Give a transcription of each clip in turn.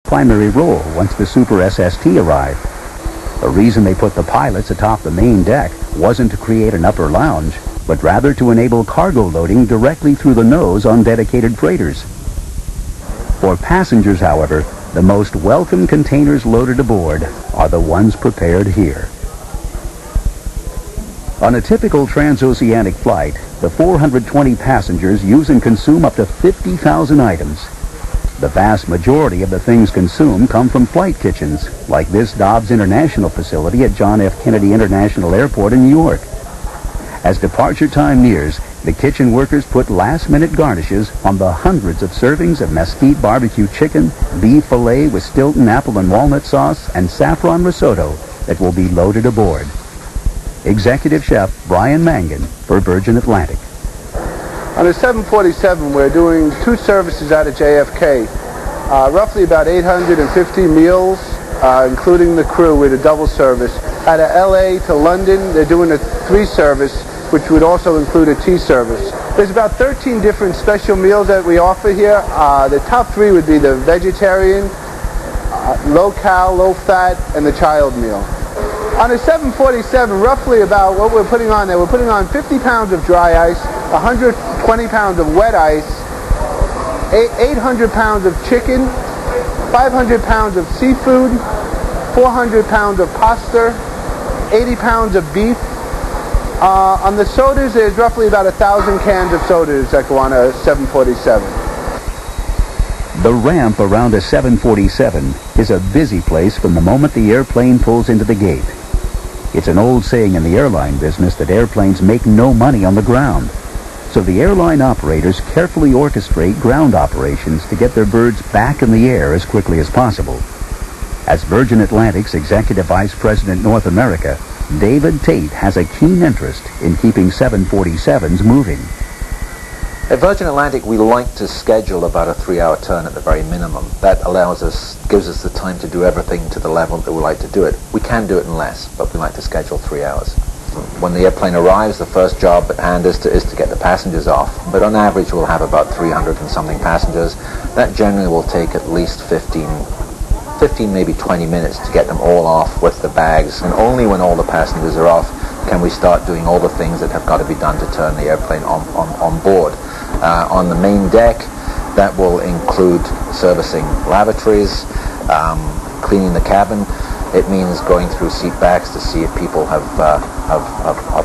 primary role once the Super SST arrived. The reason they put the pilots atop the main deck wasn't to create an upper lounge, but rather to enable cargo loading directly through the nose on dedicated freighters. For passengers, however, the most welcome containers loaded aboard are the ones prepared here. On a typical transoceanic flight, the 420 passengers use and consume up to 50,000 items. The vast majority of the things consumed come from flight kitchens, like this Dobbs International facility at John F. Kennedy International Airport in New York. As departure time nears, the kitchen workers put last-minute garnishes on the hundreds of servings of mesquite barbecue chicken, beef fillet with Stilton apple and walnut sauce, and saffron risotto that will be loaded aboard. Executive Chef Brian Mangan for Virgin Atlantic. On the 747, we're doing 2 services out of JFK. Roughly about 850 meals, including the crew, with a double service. Out of LA to London, they're doing a 3 service, which would also include a tea service. There's about 13 different special meals that we offer here. The top 3 would be the vegetarian, low-cal, low-fat, and the child meal. On a 747, roughly about what we're putting on there, we're putting on 50 pounds of dry ice, 120 pounds of wet ice, 800 pounds of chicken, 500 pounds of seafood, 400 pounds of pasta, 80 pounds of beef. On the sodas, there's roughly about 1,000 cans of sodas that go on a 747. The ramp around a 747 is a busy place from the moment the airplane pulls into the gate. It's an old saying in the airline business that airplanes make no money on the ground. So the airline operators carefully orchestrate ground operations to get their birds back in the air as quickly as possible. As Virgin Atlantic's Executive Vice President North America, David Tate has a keen interest in keeping 747s moving. At Virgin Atlantic, we like to schedule about a 3-hour turn at the very minimum. That gives us the time to do everything to the level that we like to do it. We can do it in less, but we like to schedule 3 hours. When the airplane arrives, the first job at hand is to get the passengers off. But on average, we'll have about 300 and something passengers. That generally will take at least 15, maybe 20 minutes to get them all off with the bags. And only when all the passengers are off can we start doing all the things that have got to be done to turn the airplane on board. On the main deck, that will include servicing lavatories, cleaning the cabin. It means going through seat backs to see if people have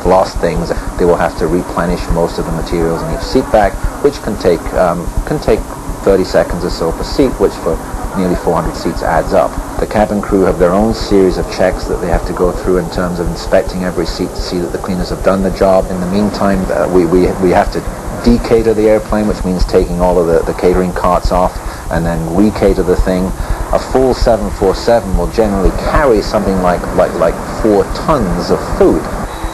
lost things. They will have to replenish most of the materials in each seat back, which can take 30 seconds or so per seat, which for nearly 400 seats adds up. The cabin crew have their own series of checks that they have to go through in terms of inspecting every seat to see that the cleaners have done the job. In the meantime, we have to decater the airplane, which means taking all of the catering carts off and then recater the thing. A full 747 will generally carry something like 4 tons of food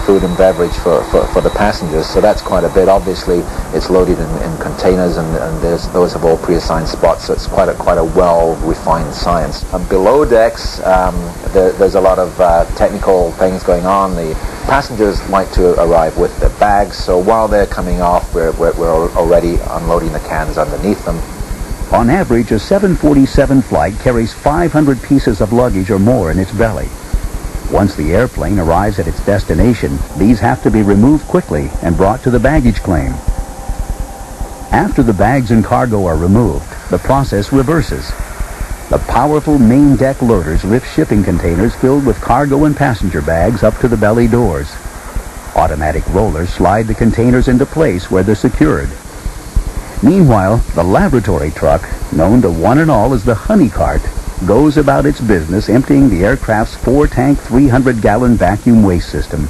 and beverage for the passengers, so that's quite a bit. Obviously, it's loaded in containers, and those have all pre-assigned spots, so it's quite a well-refined science. Below decks, there's a lot of technical things going on. The passengers like to arrive with their bags, so while they're coming off, we're already unloading the cans underneath them. On average, a 747 flight carries 500 pieces of luggage or more in its belly. Once the airplane arrives at its destination, these have to be removed quickly and brought to the baggage claim. After the bags and cargo are removed, the process reverses. The powerful main deck loaders lift shipping containers filled with cargo and passenger bags up to the belly doors. Automatic rollers slide the containers into place where they're secured. Meanwhile, the laboratory truck, known to one and all as the honey cart, goes about its business emptying the aircraft's 4-tank, 300-gallon vacuum waste system.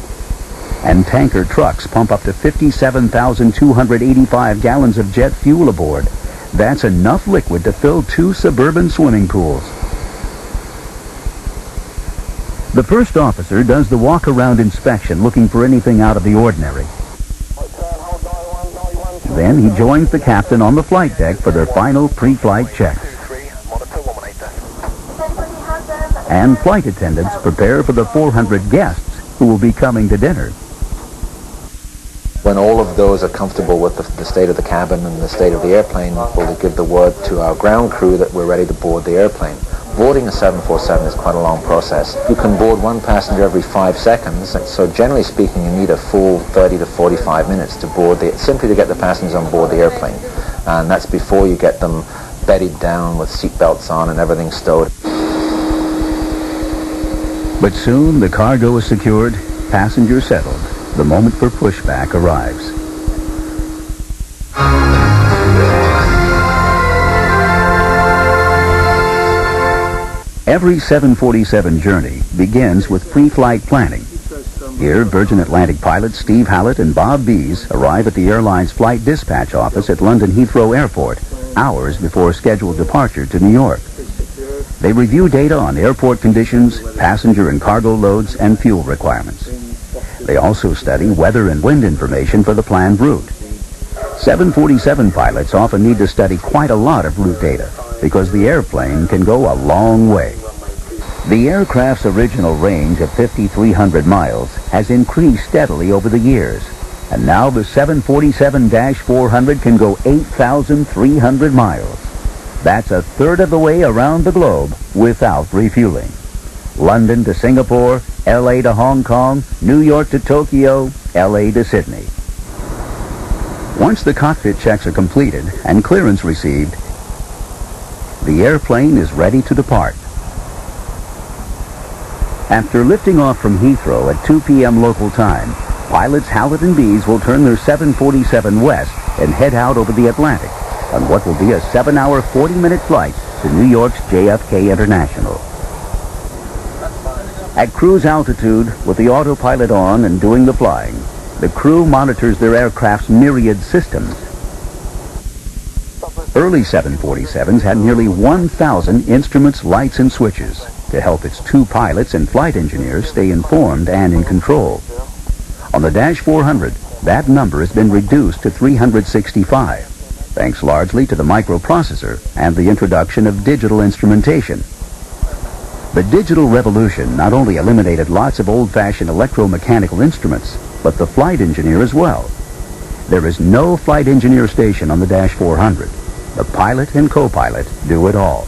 And tanker trucks pump up to 57,285 gallons of jet fuel aboard. That's enough liquid to fill 2 suburban swimming pools. The first officer does the walk-around inspection looking for anything out of the ordinary. Then he joins the captain on the flight deck for their final pre-flight checks. And flight attendants prepare for the 400 guests who will be coming to dinner. When all of those are comfortable with the state of the cabin and the state of the airplane, we'll give the word to our ground crew that we're ready to board the airplane. Boarding a 747 is quite a long process. You can board one passenger every 5 seconds, so generally speaking you need a full 30 to 45 minutes to board simply to get the passengers on board the airplane. And that's before you get them bedded down with seat belts on and everything stowed. But soon the cargo is secured, passengers settled. The moment for pushback arrives. Every 747 journey begins with pre-flight planning. Here, Virgin Atlantic pilots Steve Hallett and Bob Bees arrive at the airline's flight dispatch office at London Heathrow Airport, hours before scheduled departure to New York. They review data on airport conditions, passenger and cargo loads, and fuel requirements. They also study weather and wind information for the planned route. 747 pilots often need to study quite a lot of route data because the airplane can go a long way. The aircraft's original range of 5,300 miles has increased steadily over the years, and now the 747-400 can go 8,300 miles. That's a third of the way around the globe without refueling. London to Singapore, LA to Hong Kong, New York to Tokyo, LA to Sydney. Once the cockpit checks are completed and clearance received, the airplane is ready to depart. After lifting off from Heathrow at 2 p.m. local time, pilots Hallett and Bees will turn their 747 west and head out over the Atlantic on what will be a 7-hour, 40-minute flight to New York's JFK International. At cruise altitude, with the autopilot on and doing the flying, the crew monitors their aircraft's myriad systems. Early 747s had nearly 1,000 instruments, lights, and switches to help its 2 pilots and flight engineers stay informed and in control. On the Dash 400, that number has been reduced to 365, thanks largely to the microprocessor and the introduction of digital instrumentation. The digital revolution not only eliminated lots of old-fashioned electromechanical instruments, but the flight engineer as well. There is no flight engineer station on the Dash 400. The pilot and co-pilot do it all.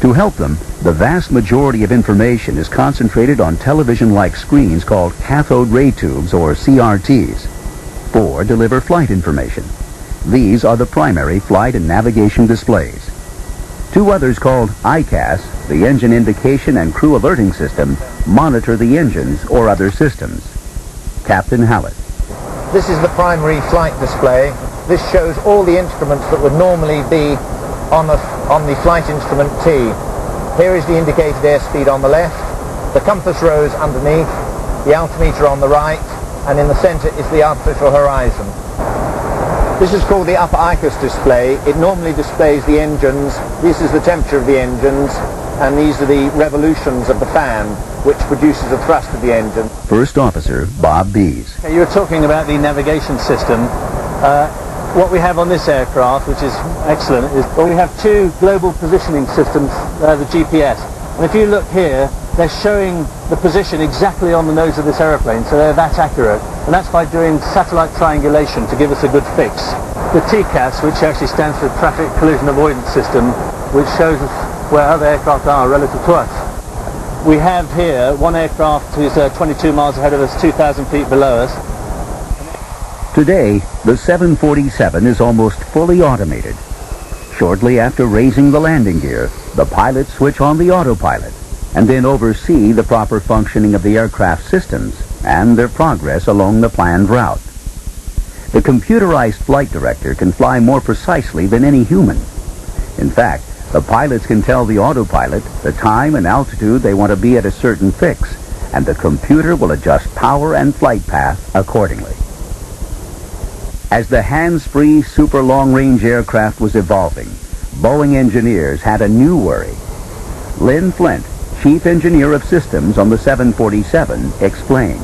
To help them, the vast majority of information is concentrated on television-like screens called cathode ray tubes, or CRTs. 4 deliver flight information. These are the primary flight and navigation displays. 2 others called ICAS, the Engine Indication and Crew Alerting System, monitor the engines or other systems. Captain Hallett. This is the primary flight display. This shows all the instruments that would normally be on the flight instrument T. Here is the indicated airspeed on the left, the compass rose underneath, the altimeter on the right, and in the center is the artificial horizon. This is called the upper ICAS display. It normally displays the engines. This is the temperature of the engines, and these are the revolutions of the fan, which produces the thrust of the engine. First Officer Bob Bees. Okay, you were talking about the navigation system. What we have on this aircraft, which is excellent, is we have 2 global positioning systems, the GPS. And if you look here, they're showing the position exactly on the nose of this aeroplane, so they're that accurate. And that's by doing satellite triangulation to give us a good fix. The TCAS, which actually stands for Traffic Collision Avoidance System, which shows us where other aircraft are relative to us. We have here one aircraft who's 22 miles ahead of us, 2,000 feet below us. Today, the 747 is almost fully automated. Shortly after raising the landing gear, the pilots switch on the autopilot and then oversee the proper functioning of the aircraft systems and their progress along the planned route. The computerized flight director can fly more precisely than any human. In fact, the pilots can tell the autopilot the time and altitude they want to be at a certain fix, and the computer will adjust power and flight path accordingly. As the hands-free super long-range aircraft was evolving, Boeing engineers had a new worry. Lynn Flint, Chief Engineer of Systems on the 747, explains.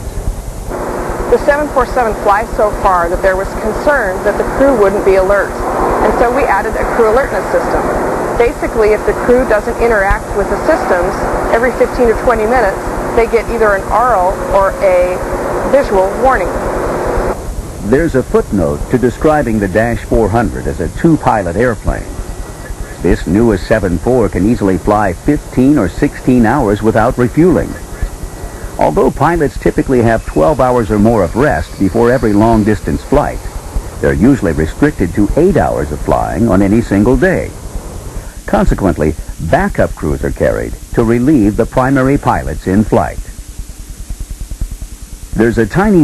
The 747 flies so far that there was concern that the crew wouldn't be alert, and so we added a crew alertness system. Basically, if the crew doesn't interact with the systems, every 15 to 20 minutes, they get either an aural or a visual warning. There's a footnote to describing the Dash 400 as a two-pilot airplane. This newest 7.4 can easily fly 15 or 16 hours without refueling. Although pilots typically have 12 hours or more of rest before every long-distance flight, they're usually restricted to 8 hours of flying on any single day. Consequently, backup crews are carried to relieve the primary pilots in flight. There's a tiny